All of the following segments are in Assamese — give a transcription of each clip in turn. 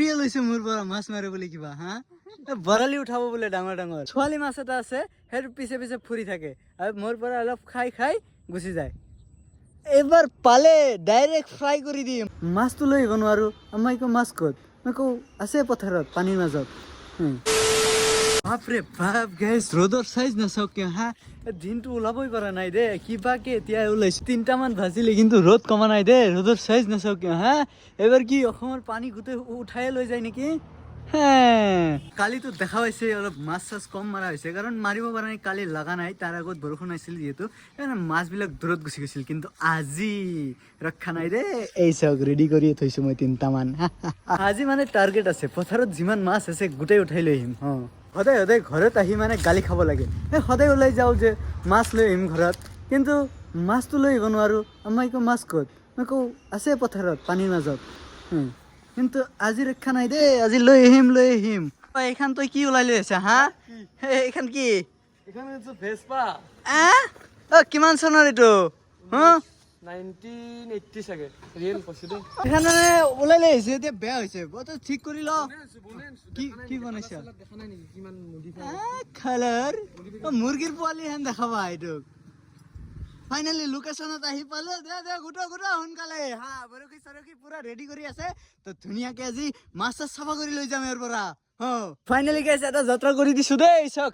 খুৰিয়ে লৈছে মোৰ পৰা মাছ মাৰে বুলি কিবা হা বৰালি উঠাব বোলে ডাঙৰ ডাঙৰ ছোৱালী মাছ এটা আছে সেইটো পিছে পিছে ফুৰি থাকে আৰু মোৰ পৰা অলপ খাই খাই গুচি যায় এবাৰ পালে ডাইৰেক্ট ফ্ৰাই কৰি দিম মাছটো লৈ আহিব নোৱাৰো আমাৰ একো মাছ ক'ত মই কওঁ আছে পথাৰত পানীৰ মাজত বাপৰে বাপ গাইছ ৰ'দৰ চাইজ নাচাওক কিয় হা দিনটো ওলাবই পৰা নাই দে কিবাকে এতিয়া ওলাইছো 3টামান বাজিলে কিন্তু ৰ'দ কমা নাই দে ৰ'দৰ চাইজ নাচাওক কিয় হা এবাৰ কি অসমৰ পানী গোটেই উঠাই লৈ যায় নেকি কালিতো দেখা পাইছে অলপ মাছ চাছ কম মাৰা হৈছে কাৰণ মাৰিব পৰা নাই কালি লগা নাই তাৰ আগত বৰষুণ আহিছিল যিহেতু মাছবিলাক দূৰত গুচি গৈছিল কিন্তু আজি ৰক্ষা নাই দে এই চাওক ৰেডি কৰি থৈছো মই 3টামান আজি মানে টাৰ্গেট আছে পথাৰত যিমান মাছ আছে গোটেই উঠাই লৈ আহিম সদায় সদায় ঘৰত আহি মানে গালি খাব লাগে সদায় ওলাই যাওঁ যে মাছ লৈ আহিম ঘৰত কিন্তু মাছটো লৈ আহিব নোৱাৰো আমাৰ একো মাছ ক'ত মই কওঁ আছে পথাৰত পানীৰ মাজত কিন্তু আজি ৰক্ষা নাই দেই আজি লৈ আহিম এইখান তই কি ওলাই লৈ আছে হা এইখান কি কিমান চনৰ এইটো 1980 চাগে ৰিয়েল কৈছো দেই এখানে ওলাই লৈ আহিছে এতিয়া বেয়া হৈছে বত ঠিক কৰি ল কি বনাইছে দেখা নাই নেকি কিমান কালাৰ মুৰ্গীৰ পোৱালি হেন দেখাবা এইটোক ফাইনালি লোকেশনত আহি পালে দে গোটা সোনকালে বৰশী চৰশী পুৰা ৰেডি কৰি আছে তো ধুনীয়াকে আজি মাছ চাছ চাফা কৰি লৈ যাম ইয়াৰ পৰা ফাইনালি গাইছ এটা যাত্ৰা কৰি দিছো দেই চক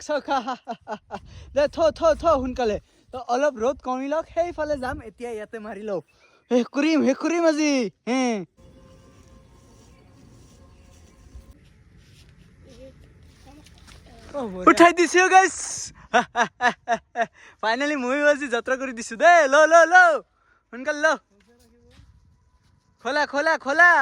দে থ সোনকালে তো অলপ ৰ'দ কমি লওক সেইফালে যাম এতিয়া ইয়াতে মাৰি লওঁ শেষ কৰিম আজি উঠাই দিছো গাইছ ফাইনালি ময়ো আজি যাত্ৰা কৰি দিছো দেই ল সোনকালে ল খোলা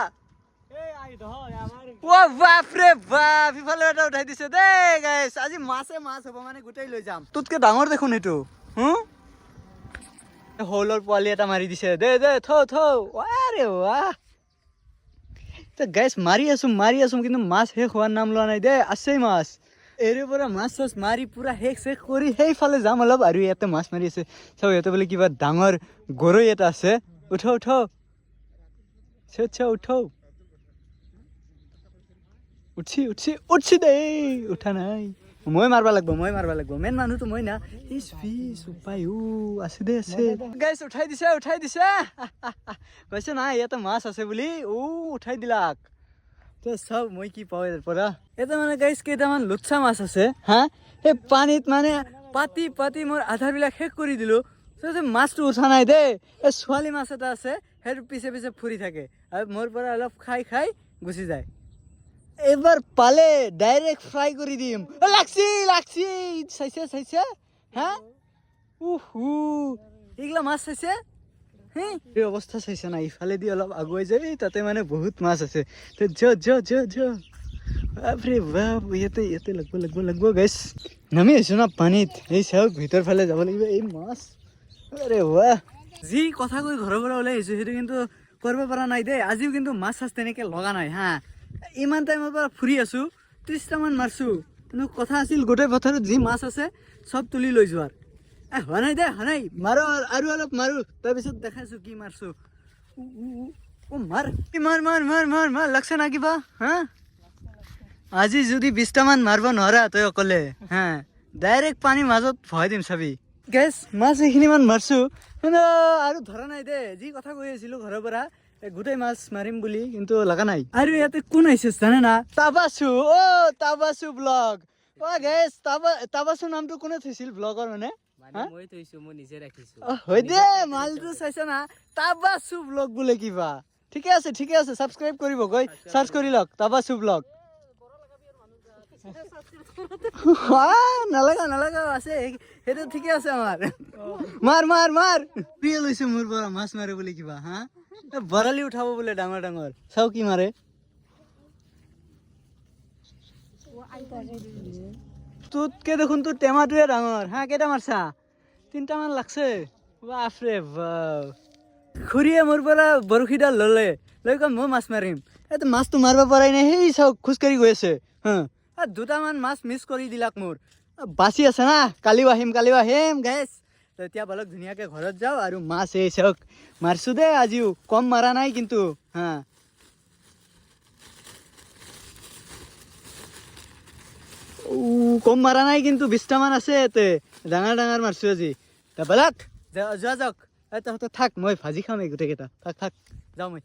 ও বাপৰে বাপ ইফালে এটা উঠাই দিছে দেই গাইছ আজি মাছ হ'ব মানে গোটেই লৈ যাম তোতকে ডাঙৰ দেখোন এইটো শৌলৰ পোৱালি এটা মাৰি দিছে দে থ আৰে ৱাহ গাইছ মাৰি আছো কিন্তু মাছ শেষ হোৱাৰ নাম লোৱা নাই দেই আছেই মাছ এৰে পৰা মাছ চাছ মাৰি পুৰা শেষ কৰি সেইফালে যাম অলপ আৰু ইয়াতে মাছ মাৰি আছে চাও ইয়াতে বোলে কিবা ডাঙৰ গৰৈ এটা আছে উঠাও উঠছি দেই উঠা নাই মই মাৰবা লাগব মেইন মানুহটো মই না উপায় আছে গাইছ উঠাই দিছে কৈছে নাই ইয়াতে মাছ আছে বুলি উঠাই দিলাক চাও মই কি পাওঁ ইয়াৰ পৰা এটা মানে গাইছ কেইটামান লুচ্ছা মাছ আছে সেই পানীত মানে পাতি মোৰ আধাৰবিলাক শেষ কৰি দিলো মাছটো উঠা নাই দেই এই ছোৱালী মাছ এটা আছে সেইটো পিছে পিছে ফুৰি থাকে আৰু মোৰ পৰা অলপ খাই গুচি যায় এবাৰ পালে ডাইৰেক্ট ফ্ৰাই কৰি দিম লাগছি চাইছে এইগিলা মাছ চাইছে এই অৱস্থা চাইছে না ইফালে দি অলপ আগুৱাই যায় তাতে মানে বহুত মাছ আছে বাপৰে বাপ ইয়াতে লাগব গাইছ নামি আহিছো না পানীত এই চাওক ভিতৰ ফালে যাব লাগিব এই মাছ আৰে ৱাহ যি কথা কৈ ঘৰৰ পৰা ওলাই আহিছো সেইটো কিন্তু কৰিব পৰা নাই দেই আজিও কিন্তু মাছ চাছ তেনেকে লগা নাই ইমান টাইমৰ পৰা ফুৰি আছো 30টামান মাৰছো কিন্তু কথা আছিল গোটেই পথাৰত যি মাছ আছে চব তুলি লৈ যোৱাৰ হোৱা নাই মাৰো আৰু অলপ মাৰো তাৰপিছত দেখাইছো কি মাৰছো মাৰ লাগছে না কিবা আজি যদি 20টামান মাৰিব নোৱাৰা তই অকলে ডাইৰেক্ট পানীৰ মাজত ভৰাই দিম চাবি গেছ মাছ এইখিনিমান মাৰছো কিন্তু আৰু ধৰা নাই দে যি কথা কৈ আছিলো ঘৰৰ পৰা গোটেই মাছ মাৰিম বুলি কিন্তু লগা নাই আৰু ইয়াতে কোন আহিছে জানে না তাবাসু ব্লগ গেছ তাবাসু নামটো কোনে থৈছিল ব্লগৰ মানে মই থৈছো মই নিজে ৰাখিছো হয় দে মালটো চাইছা না তাবাসু ব্লগ বোলে কিবা ঠিকে আছে সাবস্ক্ৰাইব কৰিব গৈ সাৰ্চ কৰি লওক তাবাসু ব্লগ নালাগা আছে সেইটো ঠিকে আছে আমাৰ মাৰ প্ৰিয় লৈছে মোৰ পৰা মাছ মাৰে বুলি কিবা বৰালি উঠাব বোলে ডাঙৰ চাও কি মাৰে তোতকে দেখোন তোৰ টেমাটোৱে ডাঙৰ কেইটা মাৰছা 3টামান লাগছে বাপৰে বাপ খুৰীয়ে মোৰ পৰা বৰশীডাল লৈ কম মই মাছ মাৰিম এইটো মাছটো মাৰিব পৰাই নাই সেই চাওক খোজকাঢ়ি গৈ আছে 2টামান মাছ মিছ কৰি দিলাক মোৰ বাচি আছে না কালিও আহিম গাইছ এতিয়া বলক ধুনীয়াকে ঘৰত যাওঁ আৰু মাছ এই চাওক মাৰছো দে আজিও কম মাৰা নাই কিন্তু কম মাৰা নাই কিন্তু 20টা মান আছে ইয়াতে ডাঙৰ ডাঙৰ মাৰছো আজি তা বলাক যোৱা যাওক তহঁতে থাক মই ভাজি খাম এই গোটেইকেইটা থাক যাওঁ মই